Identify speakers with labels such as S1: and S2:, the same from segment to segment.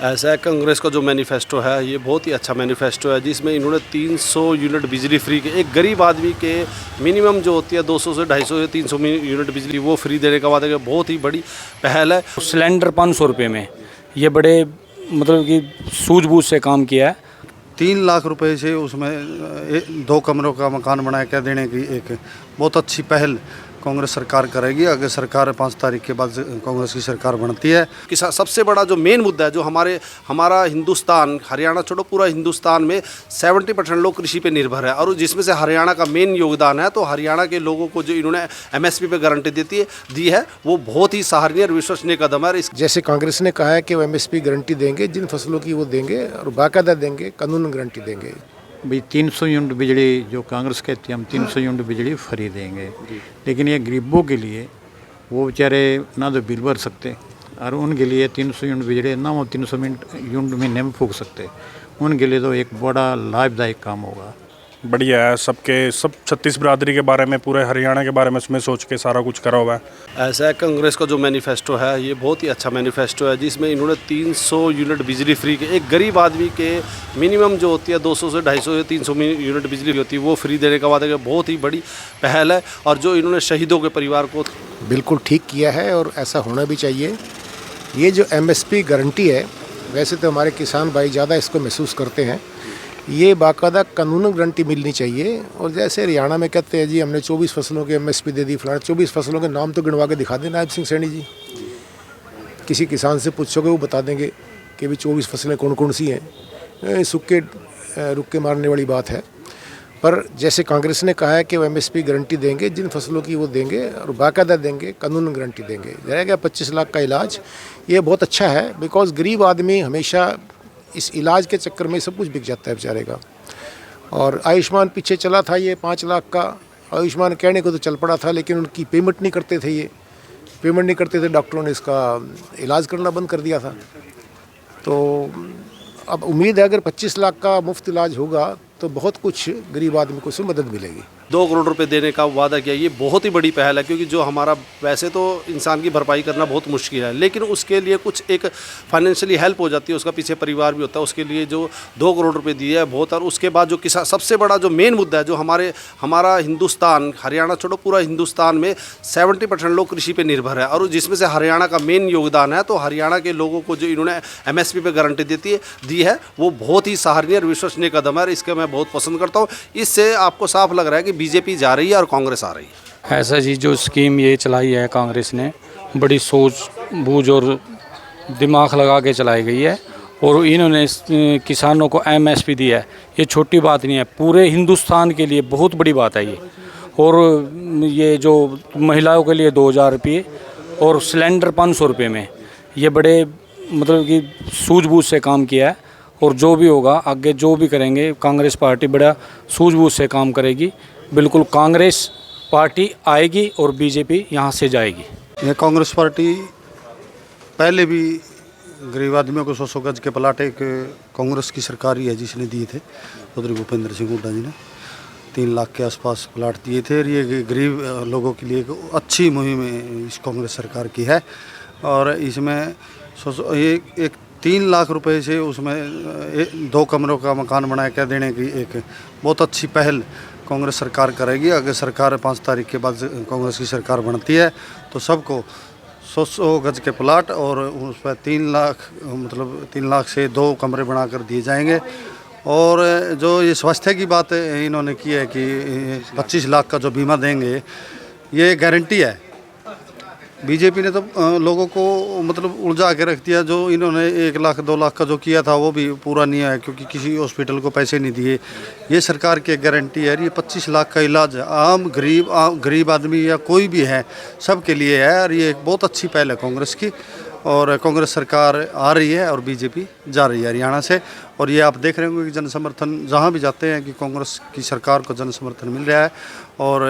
S1: ऐसा है, कांग्रेस का जो मैनिफेस्टो है ये बहुत ही अच्छा मैनिफेस्टो है, जिसमें इन्होंने 300 यूनिट बिजली फ्री के एक गरीब आदमी के मिनिमम जो होती है 200 से 250 से 300 यूनिट बिजली वो फ्री देने का वादा किया। बहुत ही बड़ी पहल है।
S2: सिलेंडर 500 रुपये में, ये बड़े मतलब कि सूझबूझ से काम किया है।
S3: 3 लाख रुपए से उसमें 2 कमरों का मकान बना के देने की एक बहुत अच्छी पहल कांग्रेस सरकार करेगी। अगर सरकार 5 तारीख के बाद कांग्रेस की सरकार बनती है।
S1: किसान सबसे बड़ा जो मेन मुद्दा है, जो हमारा हिंदुस्तान, हरियाणा छोड़ो पूरा हिंदुस्तान में 70% लोग कृषि पे निर्भर है, और जिसमें से हरियाणा का मेन योगदान है। तो हरियाणा के लोगों को जो इन्होंने एमएसपी पे गारंटी दी है वो बहुत ही सराहनीय और विश्वसनीय कदम है।
S4: जैसे कांग्रेस ने कहा है कि वो एमएसपी गारंटी देंगे, जिन फसलों की वो देंगे और बाकायदा देंगे, कानून गारंटी देंगे।
S5: भाई 300 यूनिट बिजली जो कांग्रेस कहती है, हम 300 यूनिट बिजली फ्री देंगे, लेकिन ये गरीबों के लिए वो बेचारे ना तो बिल भर सकते, और उनके लिए 300 यूनिट बिजली ना वो 300 यूनिट महीने में फूक सकते, उनके लिए तो एक बड़ा लाभदायक काम होगा।
S6: बढ़िया है। सब 36 बिरादरी के बारे में, पूरे हरियाणा के बारे में उसमें सोच के सारा कुछ करा हुआ है।
S1: ऐसा है, कांग्रेस का जो मैनिफेस्टो है ये बहुत ही अच्छा मैनिफेस्टो है, जिसमें इन्होंने 300 यूनिट बिजली फ्री के एक गरीब आदमी के मिनिमम जो होती है 200 से 250 से 300 यूनिट बिजली होती है वो फ्री देने का वादा किया। बहुत ही बड़ी पहल है, और जो इन्होंने शहीदों के परिवार को
S4: बिल्कुल ठीक किया है और ऐसा होना भी चाहिए। ये जो एमएसपी गारंटी है, वैसे तो हमारे किसान भाई ज़्यादा इसको महसूस करते हैं, ये बाकायदा कानूनी गारंटी मिलनी चाहिए। और जैसे हरियाणा में कहते हैं जी हमने 24 फसलों के एमएसपी दे दी, फलाना 24 फसलों के नाम तो गिनवा के दिखा दें नायब सिंह सैनी जी। किसी किसान से पूछोगे वो बता देंगे कि भी 24 फसलें कौन कौन सी हैं। सुक्के रुक के मारने वाली बात है। पर जैसे कांग्रेस ने कहा है कि वो एमएसपी गारंटी देंगे, जिन फसलों की वो देंगे और बाकायदा देंगे, कानून गारंटी देंगे। रहेगा 25 लाख का इलाज, ये बहुत अच्छा है। बिकॉज गरीब आदमी हमेशा इस इलाज के चक्कर में सब कुछ बिक जाता है बेचारे का। और आयुष्मान पीछे चला था, ये 5 लाख का आयुष्मान कहने को तो चल पड़ा था, लेकिन उनकी पेमेंट नहीं करते थे, ये पेमेंट नहीं करते थे, डॉक्टरों ने इसका इलाज करना बंद कर दिया था। तो अब उम्मीद है अगर 25 लाख का मुफ्त इलाज होगा तो बहुत कुछ गरीब आदमी को इसमें मदद मिलेगी।
S1: 2 करोड़ रुपए देने का वादा किया, ये बहुत ही बड़ी पहल है। क्योंकि जो हमारा वैसे तो इंसान की भरपाई करना बहुत मुश्किल है, लेकिन उसके लिए कुछ एक फाइनेंशियली हेल्प हो जाती है, उसका पीछे परिवार भी होता है, उसके लिए जो 2 करोड़ रुपए दिए है बहुत। और उसके बाद जो किसान सबसे बड़ा जो मेन मुद्दा है, जो हमारा हिंदुस्तान, हरियाणा छोड़ो पूरा हिंदुस्तान में 70% लोग कृषि पर निर्भर है, और जिसमें से हरियाणा का मेन योगदान है। तो हरियाणा के लोगों को जो इन्होंने एमएसपी पे गारंटी दी है वो बहुत ही सराहनीय और विश्वसनीय कदम है। इसके मैं बहुत पसंद करता हूँ। इससे आपको साफ लग रहा है कि बीजेपी जा रही है और कांग्रेस आ रही है।
S2: ऐसा जी, जो स्कीम ये चलाई है कांग्रेस ने, बड़ी सोच बूझ और दिमाग लगा के चलाई गई है। और इन्होंने किसानों को एमएसपी दी है, ये छोटी बात नहीं है, पूरे हिंदुस्तान के लिए बहुत बड़ी बात है ये। और ये जो महिलाओं के लिए 2000 रुपये और सिलेंडर 500 रुपये में, ये बड़े मतलब कि सूझबूझ से काम किया है। और जो भी होगा आगे जो भी करेंगे, कांग्रेस पार्टी बड़ा सूझबूझ से काम करेगी। बिल्कुल कांग्रेस पार्टी आएगी और बीजेपी यहाँ से जाएगी।
S3: यह कांग्रेस पार्टी पहले भी गरीब आदमियों को 100 गज के प्लाट एक कांग्रेस की सरकार ही है जिसने दिए थे। चौधरी भूपेंद्र सिंह हुड्डा जी ने 3 लाख के आसपास प्लाट दिए थे। और ये गरीब लोगों के लिए एक अच्छी मुहिम इस कांग्रेस सरकार की है। और इसमें एक 3 लाख रुपए से उसमें 2 कमरों का मकान बना के देने की एक बहुत अच्छी पहल कांग्रेस सरकार करेगी। अगर सरकार 5 तारीख के बाद कांग्रेस की सरकार बनती है तो सबको 100 गज के प्लाट और उस पर 3 लाख से 2 कमरे बनाकर दिए जाएंगे। और जो ये स्वास्थ्य की बात इन्होंने की है कि 25 लाख का जो बीमा देंगे, ये गारंटी है। बीजेपी ने तो लोगों को उलझा के रख दिया। जो इन्होंने 1 लाख 2 लाख का जो किया था वो भी पूरा नहीं है, क्योंकि किसी हॉस्पिटल को पैसे नहीं दिए। ये सरकार की एक गारंटी है। ये 25 लाख का इलाज आम गरीब आदमी या कोई भी है सब के लिए है। और ये एक बहुत अच्छी पहल है कांग्रेस की। और कांग्रेस सरकार आ रही है और बीजेपी जा रही है हरियाणा से। और ये आप देख रहे होंगे कि जन समर्थन जहाँ भी जाते हैं कि कांग्रेस की सरकार को जन समर्थन मिल रहा है। और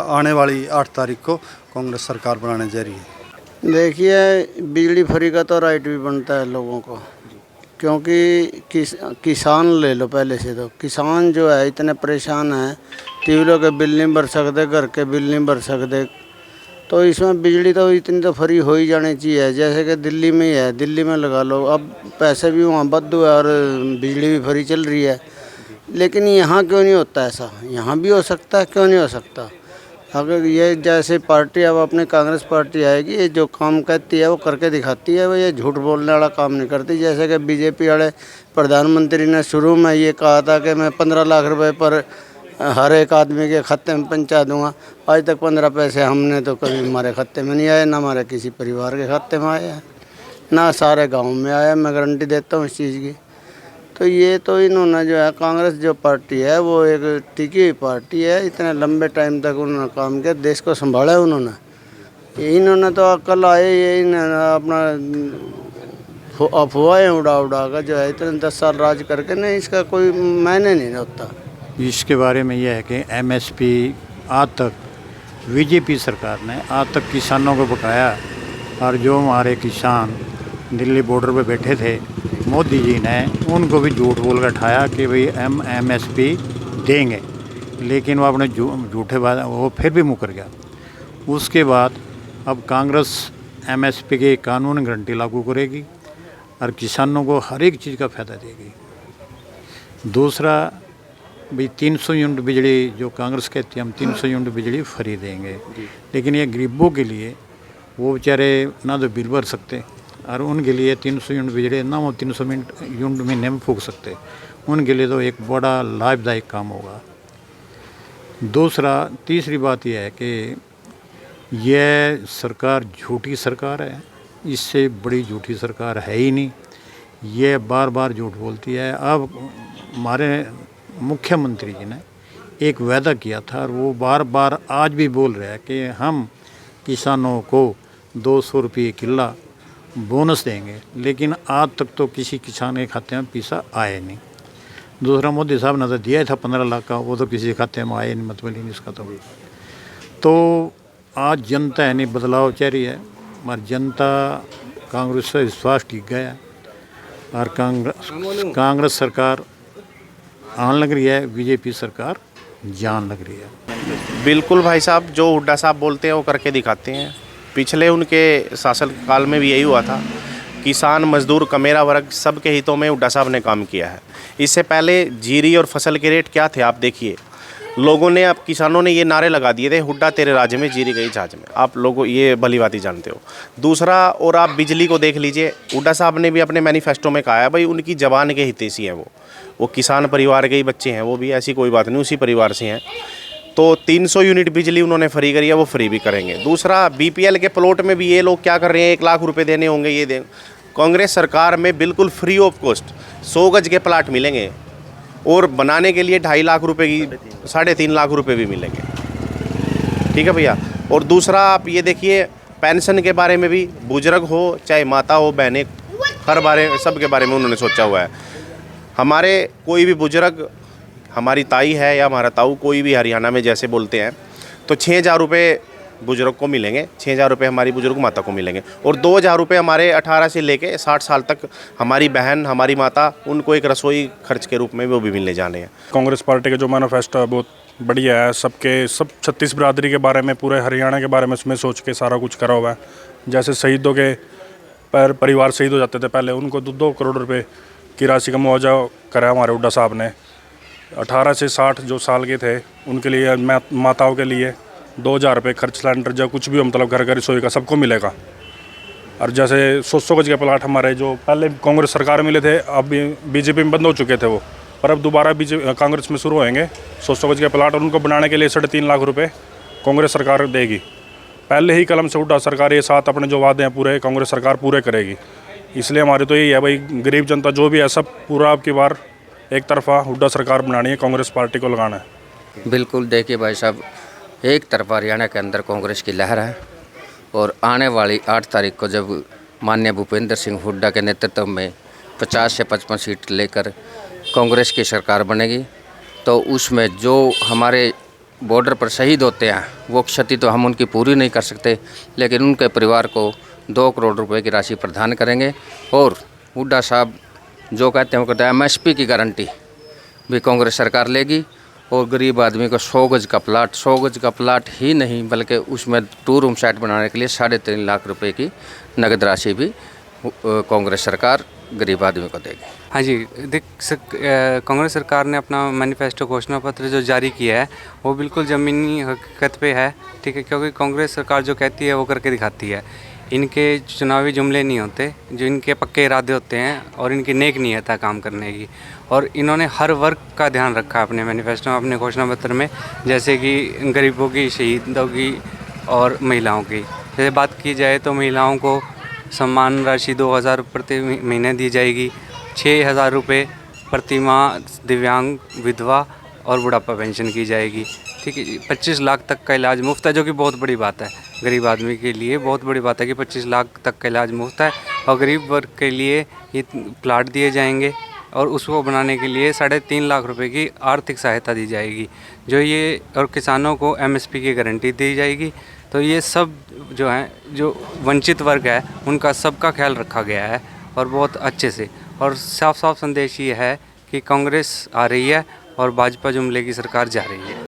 S3: आने वाली 8 तारीख को कांग्रेस सरकार बनाने जा रही है।
S7: देखिए, बिजली फ्री का तो राइट भी बनता है लोगों को, क्योंकि किसान ले लो। पहले से तो किसान जो है इतने परेशान हैं, ट्यूबवेलों के बिल नहीं भर सकते, घर के बिल नहीं भर सकते, तो इसमें बिजली तो इतनी तो फ्री हो ही जानी चाहिए। जैसे कि दिल्ली में ही है, दिल्ली में लगा लो, अब पैसे भी वहाँ बद्दू है और बिजली भी फ्री चल रही है। लेकिन यहाँ क्यों नहीं होता ऐसा? यहाँ भी हो सकता है, क्यों नहीं हो सकता? अगर ये जैसे पार्टी अब अपनी कांग्रेस पार्टी आएगी, ये जो काम कहती है वो करके दिखाती है, वो ये झूठ बोलने वाला काम नहीं करती। जैसे कि बीजेपी वाले प्रधानमंत्री ने शुरू में ये कहा था कि मैं 15 लाख रुपए पर हर एक आदमी के खाते में पहुंचा दूंगा। आज तक 15 पैसे हमने तो कभी हमारे खाते में नहीं आए, ना हमारे किसी परिवार के खाते में आए हैं, ना सारे गांव में आया। मैं गारंटी देता हूँ इस चीज़ की। तो ये तो इन्होंने जो है, कांग्रेस जो पार्टी है वो एक टिकी हुई पार्टी है। इतने लंबे टाइम तक उन्होंने काम किया, देश को संभाला है उन्होंने। इन्होंने तो कल आए ये अपना अफवाहें उड़ा कर जो है इतने 10 साल राज करके नहीं, इसका कोई मायने नहीं होता।
S5: इसके बारे में यह है कि एमएसपी आज तक बीजेपी सरकार ने आज तक किसानों को बकाया, और जो हमारे किसान दिल्ली बॉर्डर पे बैठे थे, मोदी जी ने उनको भी झूठ बोल कर उठाया कि भाई हम एमएसपी देंगे, लेकिन वो अपने झूठे बात वो फिर भी मुकर गया। उसके बाद अब कांग्रेस एमएसपी के कानून गारंटी लागू करेगी और किसानों को हर एक चीज़ का फ़ायदा देगी। दूसरा भाई 300 यूनिट बिजली, जो कांग्रेस कहती है हम 300 यूनिट बिजली फ्री देंगे, लेकिन ये गरीबों के लिए, वो बेचारे ना तो बिल भर सकते, और उनके लिए 300 यूनिट बिजली ना वो 300 यूनिट महीने में फूक सकते, उनके लिए तो एक बड़ा लाभदायक काम होगा। तीसरी बात यह है कि यह सरकार झूठी सरकार है, इससे बड़ी झूठी सरकार है ही नहीं। ये बार बार झूठ बोलती है। अब हमारे मुख्यमंत्री जी ने एक वादा किया था, और वो बार बार आज भी बोल रहे हैं कि हम किसानों को 200 रुपये किला बोनस देंगे, लेकिन आज तक तो किसी किसान के खाते में पैसा आया नहीं। दूसरा, मोदी साहब ने तो दिया था 15 लाख का, वो तो किसी खाते में आया नहीं, मतलब ही नहीं इसका। तो आज जनता है नहीं बदलाव चाह रही है, मगर जनता कांग्रेस से विश्वास टिक गया, और कांग्रेस सरकार आने लग रही है, बीजेपी सरकार जान लग रही है।
S8: बिल्कुल भाई साहब, जो हुड्डा साहब बोलते हैं वो करके दिखाते हैं। पिछले उनके शासन काल में भी यही हुआ था। किसान, मजदूर, कमेरा वर्ग सबके हितों में हुड्डा साहब ने काम किया है। इससे पहले जीरी और फसल के रेट क्या थे आप देखिए। लोगों ने, अब किसानों ने ये नारे लगा दिए थे, हुड्डा तेरे राज्य में, जीरी गई जहाज में। आप लोगों ये भली बात ही जानते हो। दूसरा, और आप बिजली को देख लीजिए, हुड्डा साहब ने भी अपने मैनिफेस्टो में कहा है भाई उनकी जबान के हितैषी हैं वो किसान परिवार के ही बच्चे हैं, वो भी ऐसी कोई बात नहीं, उसी परिवार से हैं। तो 300 यूनिट बिजली उन्होंने फ्री करी है, वो फ्री भी करेंगे। दूसरा, बीपीएल के प्लॉट में भी ये लोग क्या कर रहे हैं, 1 लाख रुपए देने होंगे, ये दें। कांग्रेस सरकार में बिल्कुल फ्री ऑफ कॉस्ट 100 गज के प्लाट मिलेंगे, और बनाने के लिए 2.5 लाख रुपए की 3.5 लाख रुपए भी मिलेंगे। ठीक है भैया। और दूसरा, आप ये देखिए, पेंशन के बारे में भी, बुजुर्ग हो चाहे माता हो, बहनें, हर बारे सब के बारे में उन्होंने सोचा हुआ है। हमारे कोई भी बुजुर्ग, हमारी ताई है या हमारा ताऊ, कोई भी हरियाणा में जैसे बोलते हैं, तो 6,000 रुपये बुजुर्ग को मिलेंगे, 6,000 रुपये हमारी बुजुर्ग माता को मिलेंगे, और 2,000 रुपये हमारे 18 से लेके 60 साल तक हमारी बहन, हमारी माता, उनको एक रसोई खर्च के रूप में वो भी मिलने जाने हैं।
S6: कांग्रेस पार्टी का जो मैनिफेस्टो है बहुत बढ़िया है। सब 36 बिरादरी के बारे में, पूरे हरियाणा के बारे में उसमें सोच के सारा कुछ करा हुआ है। जैसे शहीदों के परिवार शहीद हो जाते थे पहले, उनको 2 करोड़ रुपये की राशि का मुआवजा करा हमारे हुड्डा साहब ने। 18 से 60 जो साल के थे उनके लिए, माताओं के लिए 2,000 रुपये खर्च सिलेंडर, जो कुछ भी मतलब घर रसोई का सबको मिलेगा। और जैसे 100 गज के प्लाट हमारे जो पहले कांग्रेस सरकार मिले थे, अब बीजेपी में बंद हो चुके थे वो, पर अब दोबारा कांग्रेस में शुरू होएंगे 100 गज के प्लाट, और उनको बनाने के लिए 3.5 लाख रुपये कांग्रेस सरकार देगी। पहले ही कलम से हुड्डा सरकार ये साथ अपने जो वादे हैं पूरे कांग्रेस सरकार पूरे करेगी। इसलिए हमारी तो यही है भाई, गरीब जनता जो भी है सब पूरा अब की बार एक तरफा हुड्डा सरकार बनानी है, कांग्रेस पार्टी को लगाना है।
S9: बिल्कुल, देखिए भाई साहब, एक तरफा हरियाणा के अंदर कांग्रेस की लहर है, और आने वाली 8 तारीख को जब माननीय भूपेंद्र सिंह हुड्डा के नेतृत्व में 50 से 55 सीट लेकर कांग्रेस की सरकार बनेगी, तो उसमें जो हमारे बॉर्डर पर शहीद होते हैं वो क्षति तो हम उनकी पूरी नहीं कर सकते, लेकिन उनके परिवार को 2 करोड़ रुपए की राशि प्रदान करेंगे। और हुड्डा साहब जो कहते हैं वो कहते हैं, MSP की गारंटी भी कांग्रेस सरकार लेगी, और गरीब आदमी को 100 गज का प्लाट ही नहीं बल्कि उसमें 2 रूम सेट बनाने के लिए 3.5 लाख रुपए की नगद राशि भी कांग्रेस सरकार गरीब आदमी को देगी।
S10: हाँ जी, कांग्रेस सरकार ने अपना मैनिफेस्टो घोषणा पत्र जो जारी किया है वो बिल्कुल ज़मीनी हकीकत पे है, ठीक है, क्योंकि कांग्रेस सरकार जो कहती है वो करके दिखाती है। इनके चुनावी जुमले नहीं होते, जो इनके पक्के इरादे होते हैं और इनकी नेक नीयत है काम करने की। और इन्होंने हर वर्ग का ध्यान रखा अपने मैनिफेस्टो में, अपने घोषणा पत्र में, जैसे कि गरीबों की, शहीदों की और महिलाओं की। जैसे बात की जाए तो महिलाओं को सम्मान राशि 2000 प्रति महीने दी जाएगी, 6000 रुपये प्रति माह दिव्यांग, विधवा और बुढ़ापा पेंशन की जाएगी, ठीक है। 25 लाख तक का इलाज मुफ्त है, जो कि बहुत बड़ी बात है गरीब आदमी के लिए। बहुत बड़ी बात है कि 25 लाख तक का इलाज मुफ्त है। और गरीब वर्ग के लिए ये प्लाट दिए जाएंगे और उसको बनाने के लिए 3.5 लाख रुपए की आर्थिक सहायता दी जाएगी, जो ये, और किसानों को MSP की गारंटी दी जाएगी। तो ये सब जो हैं, जो वंचित वर्ग है, उनका सबका ख्याल रखा गया है और बहुत अच्छे से। और साफ साफ संदेश ये है कि कांग्रेस आ रही है और भाजपा जुमले की सरकार जा रही है।